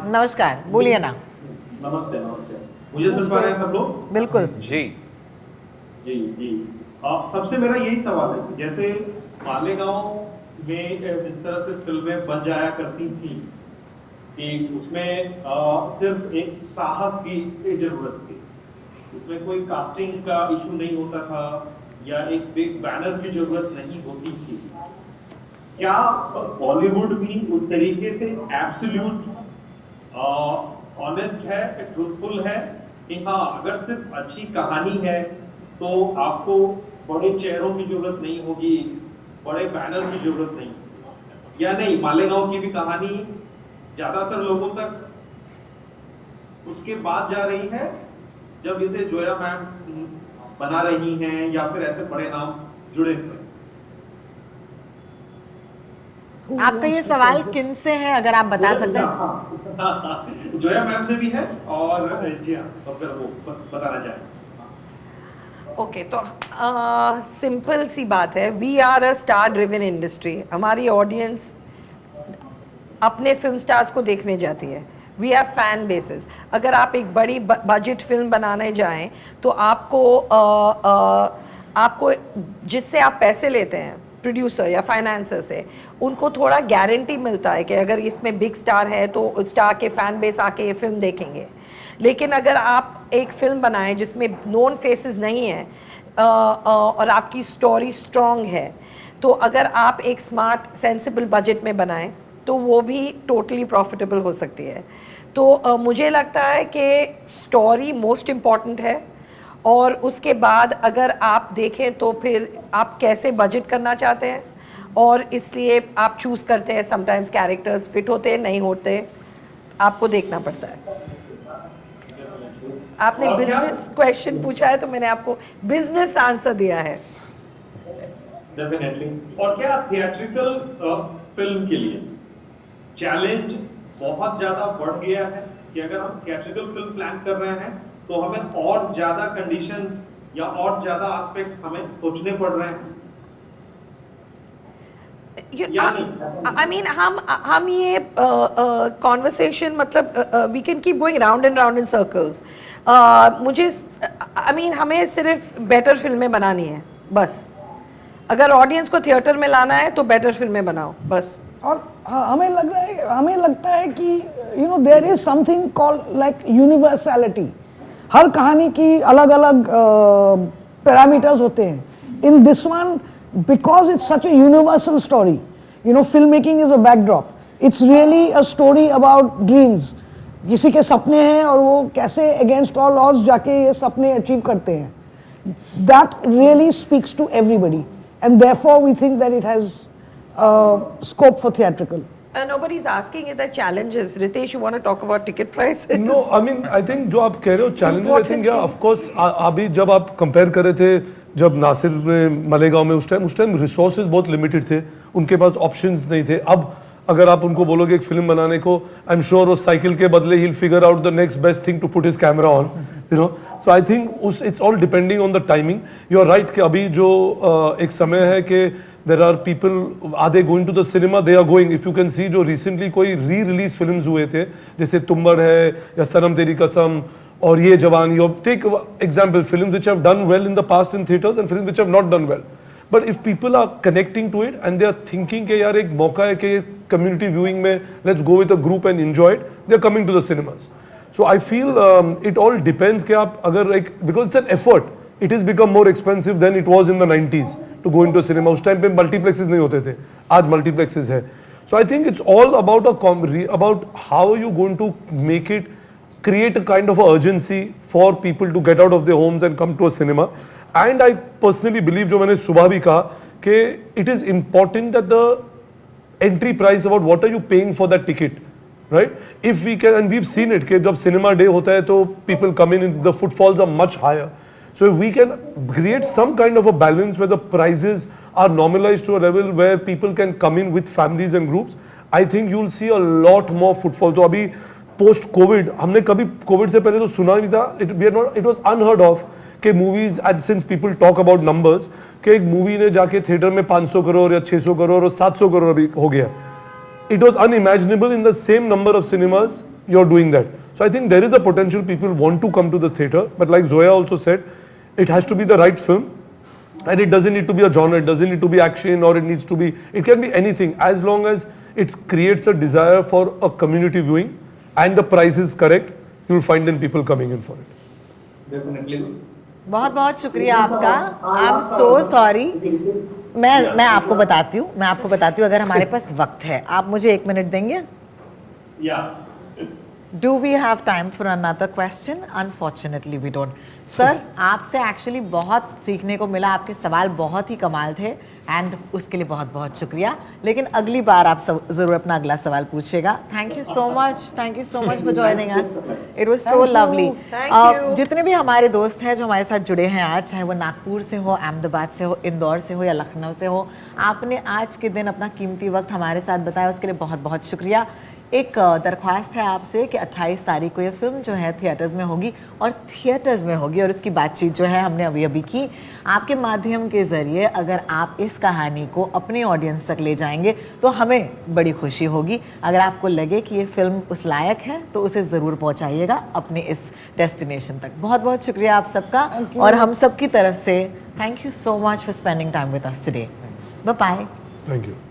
नमस्कार, बोलिए ना। नमस्ते नमस्ते। मुझे सुन पा रहे हैं सब लोग? बिल्कुल जी। जी जी। सबसे मेरा यही सवाल है कि जैसे मालेगांव में जिस तरह से फिल्में बन जाया करती थी कि उसमें सिर्फ एक साहस की जरूरत थी, उसमें कोई कास्टिंग का इशू नहीं होता था या एक बिग बैनर की जरूरत नहीं होती थी। क्या बॉलीवुड भी उस तरीके से एब्सोल्यूट ऑनेस्ट है, ट्रूथफुल है कि हाँ अगर सिर्फ अच्छी कहानी है तो आपको बड़े चेहरों की जरूरत नहीं होगी, बड़े बैनर की जरूरत नहीं, या नहीं मालेगांव की भी कहानी ज्यादातर लोगों तक उसके बाद जा रही है जब इसे जोया मैम बना रही हैं या फिर ऐसे बड़े नाम जुड़े हुए हैं? आपका ये सवाल किन से है, अगर आप बता सकते हैं? हाँ, जोया मैम से भी है और जी हाँ, अगर वो बताना चाहें। ओके तो सिंपल सी बात है, we are a star driven industry. हमारी ऑडियंस अपने फिल्म स्टार्स को देखने जाती है। We have fan basis. अगर आप एक बड़ी बजट फिल्म बनाने जाएं तो आपको जिससे आप पैसे लेते हैं प्रोड्यूसर या फाइनेंसर से, उनको थोड़ा गारंटी मिलता है कि अगर इसमें बिग स्टार है तो स्टार के फैन बेस आके ये फिल्म देखेंगे। लेकिन अगर आप एक फिल्म बनाएं जिसमें नोन फेसेस नहीं हैं और आपकी स्टोरी स्ट्रॉन्ग है, तो अगर आप एक स्मार्ट सेंसिबल बजट में बनाएं तो वो भी टोटली प्रॉफिटेबल हो सकती है। तो मुझे लगता है कि स्टोरी मोस्ट इम्पॉर्टेंट है, और उसके बाद अगर आप देखें तो फिर आप कैसे बजट करना चाहते हैं, और इसलिए आप चूज़ करते हैं। समटाइम्स कैरेक्टर्स फिट होते हैं, नहीं होते, आपको देखना पड़ता है। आपने बिजनेस क्वेश्चन पूछा है तो मैंने आपको बिजनेस आंसर दिया है। डेफिनेटली। और क्या थिएट्रिकल फिल्म के लिए चैलेंज बहुत ज्यादा बढ़ गया है कि अगर हम थिएट्रिकल फिल्म प्लान कर रहे हैं तो हमें और ज्यादा कंडीशन या और ज्यादा एस्पेक्ट्स हमें सोचने पड़ रहे हैं? I mean, हम ये कॉन्वर्सेशन मतलब we can keep going round and round in circles. मुझे हमें सिर्फ बेटर फिल्में बनानी है बस। अगर ऑडियंस को थिएटर में लाना है तो बेटर फिल्में बनाओ बस। और हमें लगता है कि there is something called like universality. हर कहानी की अलग अलग पैरामीटर्स होते हैं। In this one, because it's such a universal story, filmmaking is a backdrop. It's really a story about dreams. किसी के सपने हैं और वो कैसे against all odds जाके ये सपने achieve करते हैं। That really speaks to everybody, and therefore we think that it has scope for theatrical. Nobody's asking if the challenges. Ritesh, you want to talk about ticket prices? No, I think जो आप कह रहे हो challenges, I think of course अभी जब आप compare कर रहे थे जब नासिर में मालेगांव में उस टाइम रिसोर्सेज बहुत लिमिटेड थे, उनके पास ऑप्शंस नहीं थे। अब अगर आप उनको बोलोगे एक फिल्म बनाने को, आई एम श्योर वो साइकिल के बदले he figure out the next best thing to put his camera on, so I think it's all depending on the timing. You are right कि अभी जो एक समय है कि there are people, are they going to the cinema, they are going. If you can see जो recently कोई re release film हुए थे जैसे तुम्बड़ है या सनम तेरी कसम और ये जवान, you take example films which have done well in the past in theaters and films which have not done well, but if people are connecting to it and they are thinking कि यार एक मौका है कि community viewing में let's go with a group and enjoy it, they are coming to the cinemas. So I feel it all depends कि आप अगर एक, because it's an effort, it has become more expensive than it was in the 90s to go into a cinema. उस time पे multiplexes नहीं होते थे, आज multiplexes है. So I think it's all about about how are you going to make it create a kind of urgency for people to get out of their homes and come to a cinema. And I personally believe, जो मैंने सुबह भी कहा, कि it is important that the entry price, about what are you paying for that ticket, right? If we can, and we've seen it, कि जब cinema day होता है तो people come in, the footfalls are much higher. So if we can create some kind of a balance where the prices are normalized to a level where people can come in with families and groups, I think you'll see a lot more footfall. तो अभी post Covid, हमने कभी Covid से पहले तो सुना नहीं था, इट वाज अनहर्ड ऑफ कि movies, and since people talk about numbers, कि एक मूवी ने जाके थिएटर में 500 करोड़ या 600 करोड़ और 700 करोड़ अभी हो गया। It was unimaginable in the same number of cinemas you're doing that. So I think there is a potential people want to come to the theater, but like Zoya also said, it has to be the right film, and it doesn't need to be a genre, it doesn't need to be action, or it needs to be, it can be anything as long as it creates a desire for a community viewing and the price is correct, you'll find then people coming in for it. Definitely बहुत बहुत शुक्रिया आपका। I am so sorry. मैं आपको बताती हूँ अगर हमारे पास वक्त है, आप मुझे 1 मिनट देंगे? या do we have time for another question? Unfortunately we don't. Sir, आपसे एक्चुअली बहुत सीखने को मिला, आपके सवाल बहुत ही कमाल थे एंड उसके लिए बहुत बहुत शुक्रिया। लेकिन अगली बार आप ज़रूर अपना अगला सवाल पूछिएगा। Thank you so much for joining us, it was so lovely. जितने भी हमारे दोस्त हैं जो हमारे साथ जुड़े हैं आज, चाहे वो नागपुर से हो, अहमदाबाद से हो, इंदौर से हो या लखनऊ से हो, आपने आज के दिन अपना कीमती वक्त हमारे साथ बताया, उसके लिए बहुत बहुत शुक्रिया। एक दरख्वास्त है आपसे कि 28 तारीख को ये फिल्म जो है थिएटर्स में होगी और इसकी बातचीत जो है हमने अभी की। आपके माध्यम के ज़रिए अगर आप इस कहानी को अपने ऑडियंस तक ले जाएंगे तो हमें बड़ी खुशी होगी। अगर आपको लगे कि ये फिल्म उस लायक है तो उसे ज़रूर पहुंचाइएगा अपने इस डेस्टिनेशन तक। बहुत बहुत शुक्रिया आप सबका, और हम सब की तरफ से thank you so much for spending time with us today. Bye bye. Thank you.